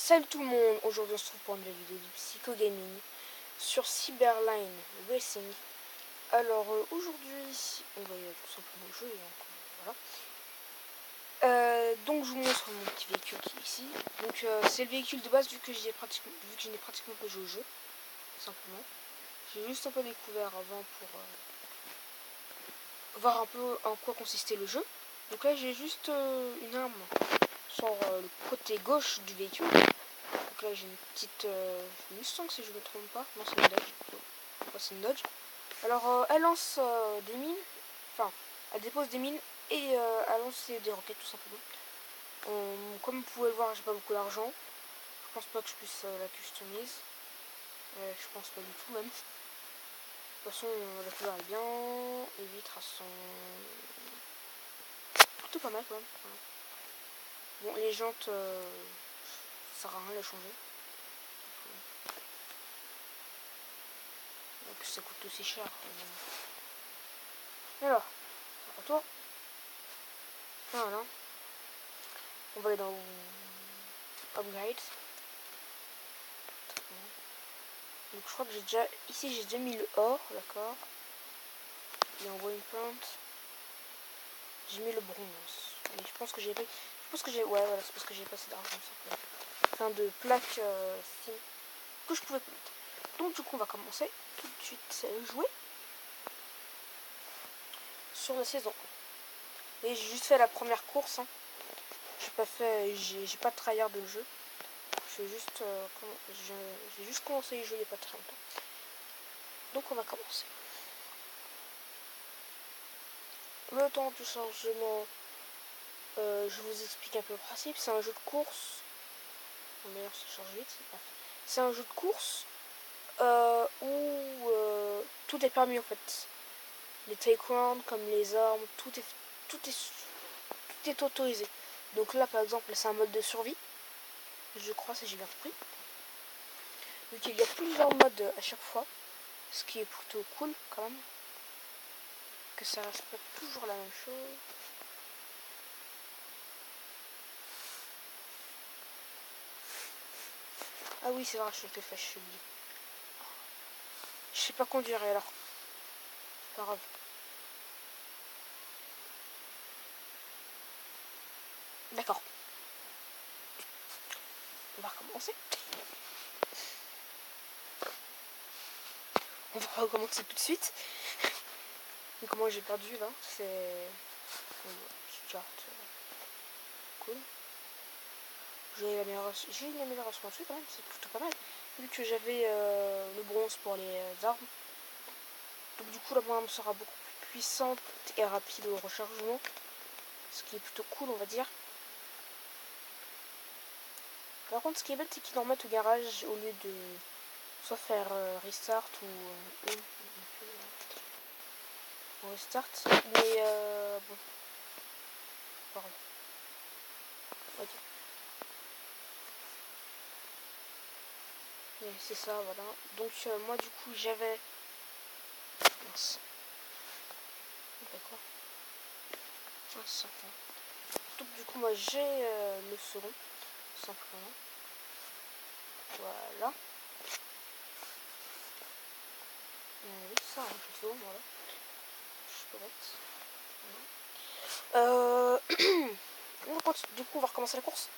Salut tout le monde, aujourd'hui on se retrouve pour une nouvelle vidéo du Psycho Gaming sur Cyberline Racing. Alors aujourd'hui on va tout simplement jouer, donc voilà. Donc je vous montre mon petit véhicule qui est ici. Donc c'est le véhicule de base vu que je n'ai pratiquement pas joué au jeu, simplement. J'ai juste un peu découvert avant pour voir un peu en quoi consistait le jeu. Donc là j'ai juste une arme sur le côté gauche du véhicule. Donc là j'ai une petite Mustang si je ne me trompe pas. Non, c'est une Dodge. Ouais, c'est une Dodge. Alors elle lance des mines. Enfin, elle dépose des mines et elle lance des roquettes tout simplement. Comme vous pouvez le voir, j'ai pas beaucoup d'argent. Je pense pas que je puisse la customiser. Je pense pas du tout même. De toute façon la couleur est bien. Les vitres sont plutôt pas mal quand même. Voilà. Bon, les jantes, ça sert à rien de les changer. Donc ça coûte aussi cher. Alors, retour. Voilà. On va aller dans Upgrade. Donc je crois que j'ai déjà... Ici j'ai déjà mis le or, d'accord. Et en Waypoint, j'ai mis le bronze. Et je pense que j'ai pris... Je pense que j'ai... Ouais, voilà, c'est parce que j'ai pas assez d'argent, simplement. Enfin, de plaques Steam que je pouvais pas mettre. Donc du coup, on va commencer tout de suite à jouer sur la saison 1. Et j'ai juste fait la première course. Hein. J'ai pas fait... J'ai pas tryhard de jeu. J'ai juste commencé à y jouer il n'y a pas très longtemps. Donc on va commencer. Le temps du changement, je vous explique un peu le principe. C'est un jeu de course. D'ailleurs, ça charge vite. C'est un jeu de course où tout est permis en fait. Les takedowns, comme les armes, tout est autorisé. Donc là, par exemple, c'est un mode de survie. Je crois, si j'ai bien compris. Donc il y a plusieurs modes à chaque fois. Ce qui est plutôt cool quand même. Que ça reste pas toujours la même chose. Ah oui, c'est vrai, je fais fâché. Je sais pas conduire alors. C'est pas grave. D'accord. On va recommencer. On va recommencer tout de suite. Donc moi j'ai perdu là. C'est... Start. Cool. J'ai une amélioration dessus quand même, c'est plutôt pas mal. Vu que j'avais le bronze pour les armes. Donc du coup la mon arme sera beaucoup plus puissante et rapide au rechargement. Ce qui est plutôt cool on va dire. Par contre ce qui est bête c'est qu'ils en remettent au garage au lieu de soit faire restart ou restart. Mais bon. Pardon. Ok. C'est ça, voilà. Donc moi du coup j'avais... Mince. D'accord. Donc du coup moi j'ai le second, simplement. Voilà. Oui, ça, hein, le second, voilà. Je peux mettre. Du coup on va recommencer la course.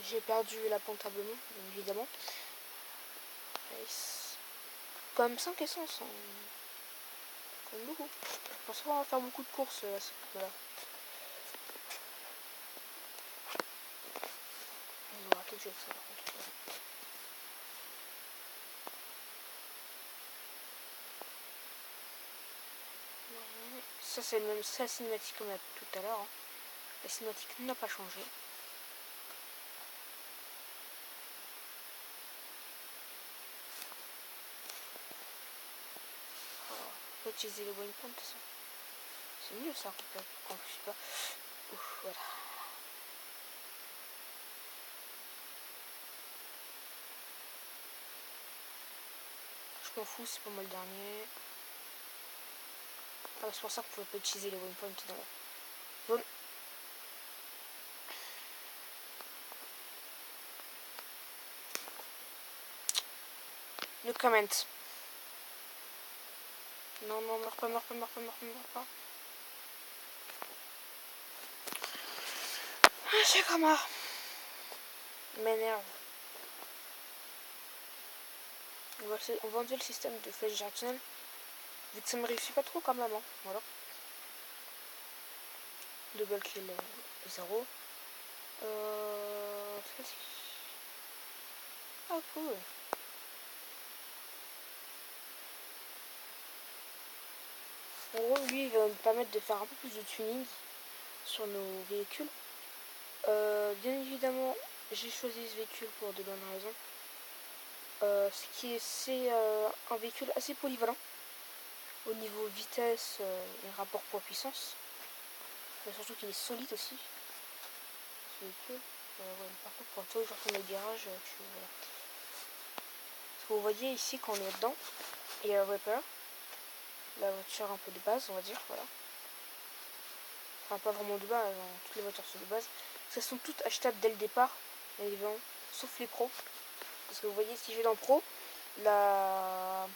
J'ai perdu lamentablement, bien évidemment. Nice. Quand même 5 essences. Hein. Quand même beaucoup. Je pense qu'on va faire beaucoup de courses à ce moment-là. On va rater le jeu de ça par contre. Ça c'est le même, c'est la cinématique qu'on a tout à l'heure. Hein. La cinématique n'a pas changé. On peut utiliser les waypoints, ça. C'est mieux ça qu'on ne puisse pas. Ouf, voilà. Je m'en fous, c'est pas moi le dernier. Ah, c'est pour ça qu'on pouvait pas utiliser les waypoints dans la zone. le comment. Non, non, meurs pas, meurs pas, meurs pas, meurs pas, meurs pas. Ah, j'ai comment. M'énerve. On va enlever le système de flèche directionnelle. Vu que ça me réussit pas trop quand même. Hein. Voilà. Double kill 0. Ah cool. En gros, lui, il va nous permettre de faire un peu plus de tuning sur nos véhicules. Bien évidemment, j'ai choisi ce véhicule pour de bonnes raisons. C'est un véhicule assez polyvalent au niveau vitesse et rapport poids-puissance. Mais surtout qu'il est solide aussi, ce véhicule. Ouais, par contre, pour toi, je retourne au garage, voilà. Ce que vous voyez ici, quand on est dedans, il y a le Reaper, la voiture un peu de base, on va dire, voilà. Enfin, pas vraiment de base, hein, toutes les voitures sont de base. Elles sont toutes achetables dès le départ, bien évidemment, sauf les pros. Parce que vous voyez, si je vais dans Pro, le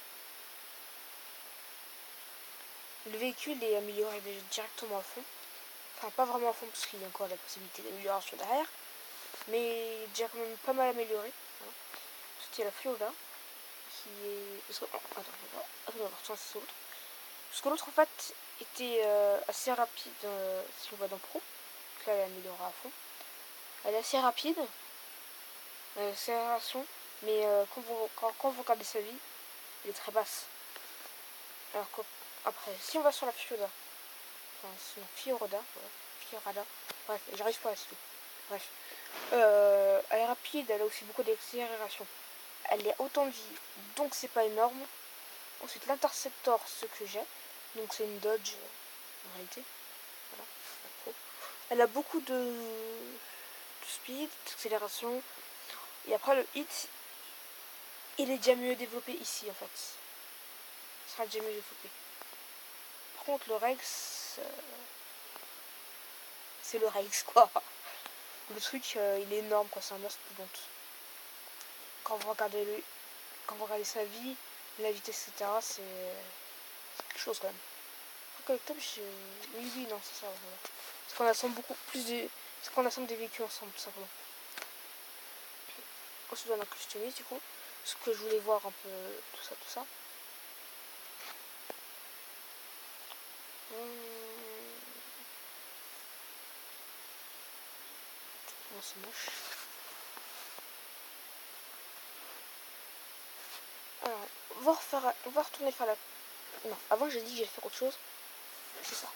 véhicule est amélioré directement à fond. Enfin, pas vraiment à fond, parce qu'il y a encore la possibilité d'amélioration derrière. Mais il est déjà quand même pas mal amélioré. Voilà. Ensuite, il y a la Fiora, qui est... Parce que... Oh, attends, on va retourner sur l'autre. Parce que l'autre, en fait, était assez rapide, si on va dans Pro. Donc là, elle est améliorée à fond. Elle est assez rapide, accélération, mais quand vous regardez sa vie, elle est très basse. Alors qu'après, si on va sur la Fiora, enfin, c'est une Fiorada, voilà, Fiorada, bref, j'arrive pas à citer. Bref, elle est rapide, elle a aussi beaucoup d'accélération. Elle est autant de vie, donc c'est pas énorme. Ensuite, l'Interceptor, ce que j'ai, donc c'est une Dodge en réalité. Voilà, elle a beaucoup de speed, d'accélération. Et après, le hit, il est déjà mieux développé ici en fait. Il sera déjà mieux développé. Par contre, le Rex, c'est le Rex quoi. Le truc, il est énorme quoi, c'est un mastodonte. Quand vous regardez sa vie, la vitesse, etc., c'est quelque chose quand même. Après, le top, oui, non, c'est ça. Voilà. Parce qu'on assemble beaucoup plus de. Parce qu'on assemble des véhicules ensemble, tout simplement. Ensuite, on a customisé du coup. Ce que je voulais voir un peu, tout ça. Non, c'est moche. Alors, on va retourner faire la... Non, avant j'ai dit que j'allais faire autre chose. C'est ça.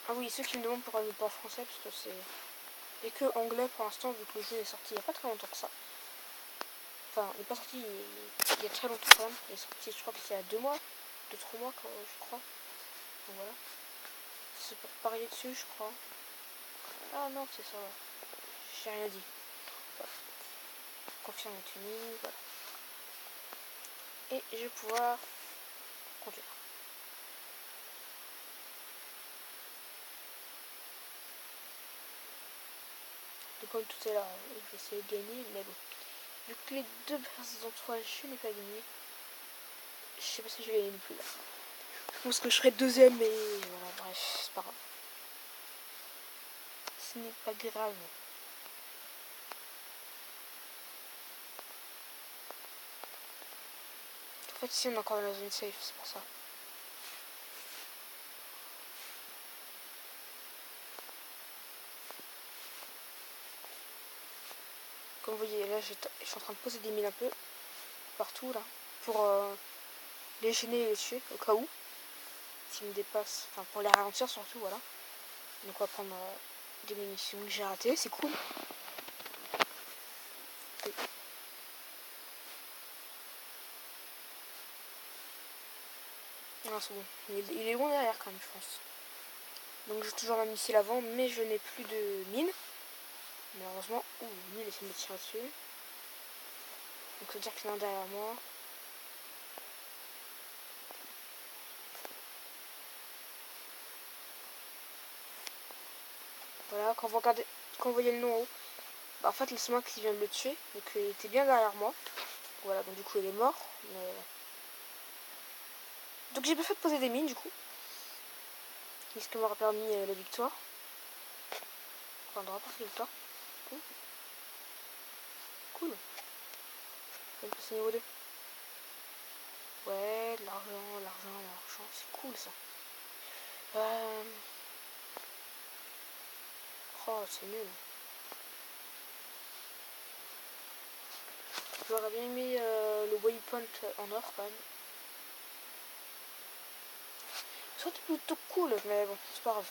Ah oui, ceux qui me demandent pourquoi je ne parle pas français, parce que c'est... Il n'y a que anglais pour l'instant, vu que le jeu est sorti il n'y a pas très longtemps que ça. Enfin, il n'est pas sorti il y a très longtemps quand même. Il est sorti, je crois qu'il y a 2 mois, 2-3 mois, je crois. Donc voilà. C'est pour parier dessus, je crois. Ah non, c'est ça. J'ai rien dit. Voilà. Confirme le tuning, voilà. Et je vais pouvoir conduire. Donc comme tout à l'heure, je vais essayer de gagner, mais bon. Vu que les deux personnes entre je n'ai pas gagné. Je sais pas si je vais gagner non plus là. Je pense que je serai deuxième, mais voilà, bref, c'est pas grave. Ce n'est pas grave. En fait, ici on est encore dans la zone safe, c'est pour ça. Comme vous voyez, là je suis en train de poser des mines un peu partout là pour les gêner et les tuer au cas où s'ils me dépassent, enfin pour les ralentir surtout, voilà. Donc on va prendre des munitions que j'ai ratées, c'est cool. Non, c'est bon, il est loin derrière quand même, je pense. Donc j'ai toujours ma missile avant, mais je n'ai plus de mine. Malheureusement, lui il essaie de me tirer dessus. Donc ça veut dire qu'il y en a un derrière moi. Voilà, quand vous voyez le nom en haut, Bah, en fait, c'est moi qui viens de le tuer. Donc il était bien derrière moi. Voilà, donc du coup il est mort. Mais... donc j'ai bien fait de poser des mines du coup. Ce qui m'aura permis la victoire. Enfin, de remporter la victoire. Cool. Cool. Je vais me passer niveau 2. Ouais, de l'argent, c'est cool ça. Oh, c'est nul. J'aurais bien aimé le waypoint en or quand même. Ça aurait été plutôt cool, mais bon, c'est pas grave.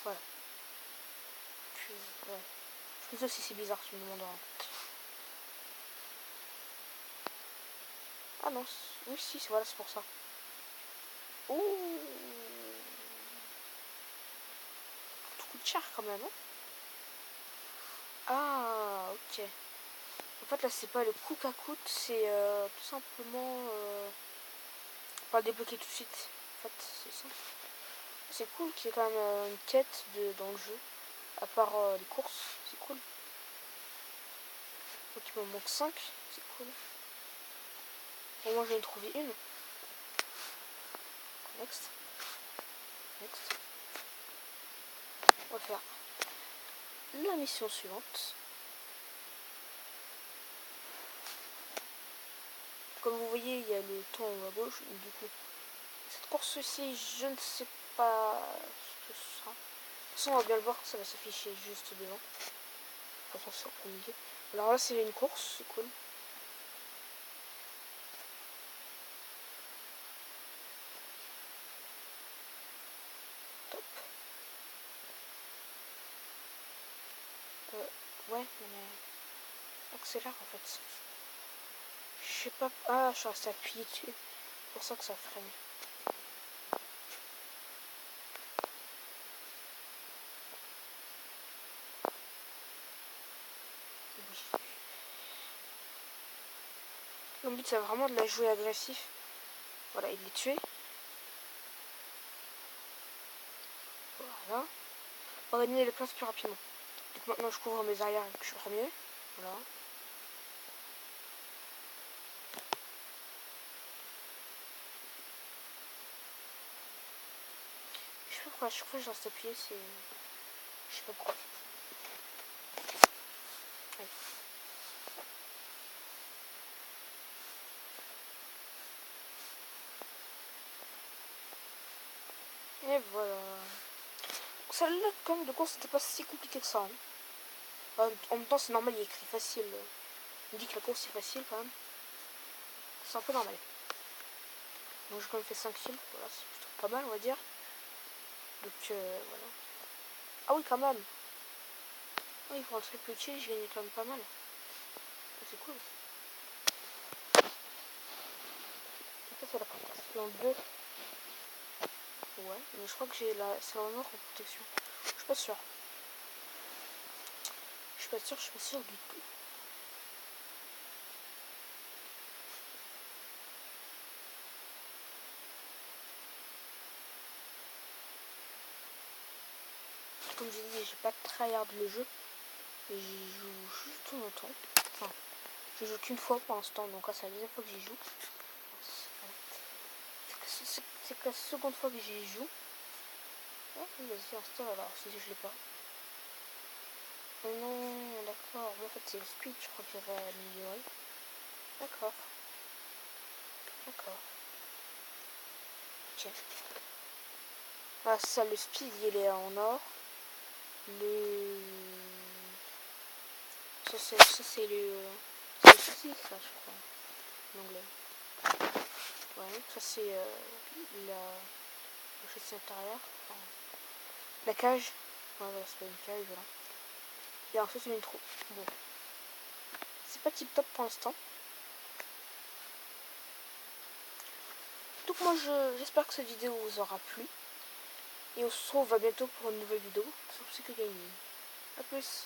Voilà. Puis, ouais. Je sais si c'est bizarre, tu me demanderas. Ah non, oui, si, voilà, c'est pour ça. Ouh. Tout coûte cher quand même, hein. Ah, ok. En fait, là, c'est pas le coût qu'à coûte, c'est tout simplement pas le débloquer tout de suite. En fait, c'est ça. C'est cool qu'il y ait quand même une quête dans le jeu. À part les courses, c'est cool. Donc il m'en manque 5, c'est cool. Bon, moi, je vais en trouver une. Next. Next. On va faire la mission suivante. Comme vous voyez, il y a le temps à gauche. Du coup, cette course-ci, je ne sais pas ce que ce sera. De toute façon, on va bien le voir, ça va s'afficher juste devant. De toute façon, c'est au milieu. Alors là, c'est une course, c'est cool. Top. Ouais, mais accélère en fait. Je sais pas. Ah, je suis resté appuyé dessus. C'est pour ça que ça freine. Le but, c'est vraiment de la jouer agressif. Voilà, il est tué. Voilà. On va gagner les places plus rapidement. Donc maintenant, je couvre mes arrières et que je suis premier. Voilà. Je sais pas pourquoi à chaque fois je reste appuyé, c'est... Je sais pas pourquoi. Allez. Et voilà. Celle-là, quand même, de course, c'était pas si compliqué que ça. Hein. En même temps, c'est normal, il est écrit facile. Il dit que la course est facile quand même. C'est un peu normal. Donc j'ai quand même fait 5 kills. Voilà, c'est plutôt pas mal, on va dire. Donc voilà. Ah oui, quand même. Oui, pour un triple kill, je gagnais quand même pas mal. C'est cool. Et ça, c'est la protection 2. Ouais, mais je crois que j'ai la... c'est la mort en protection. Je suis pas sûr. Je suis pas sûr du tout. Comme j'ai dit, j'ai pas tryhard le jeu. J'y joue juste tout le temps. Enfin, je joue qu'une fois pour l'instant, donc là c'est la deuxième fois que j'y joue. C'est que la seconde fois que j'y joue. Oh, vas-y, installe alors, si je l'ai pas. Oh non, d'accord. Moi en fait c'est le speed, je crois que j'avais amélioré. D'accord. D'accord. Ok. Ah, ça, le speed il est en or. Le... ça c'est le... c'est le souci, ça je crois. En anglais. Ouais, ça c'est le châssis intérieur. Enfin, la cage. Ouais, voilà, c'est pas une cage, voilà. Et ensuite une trou. Bon. C'est pas tip top pour l'instant. Donc moi j'espère que cette vidéo vous aura plu. Et on se retrouve bientôt pour une nouvelle vidéo sur Psycho Gaming. A plus.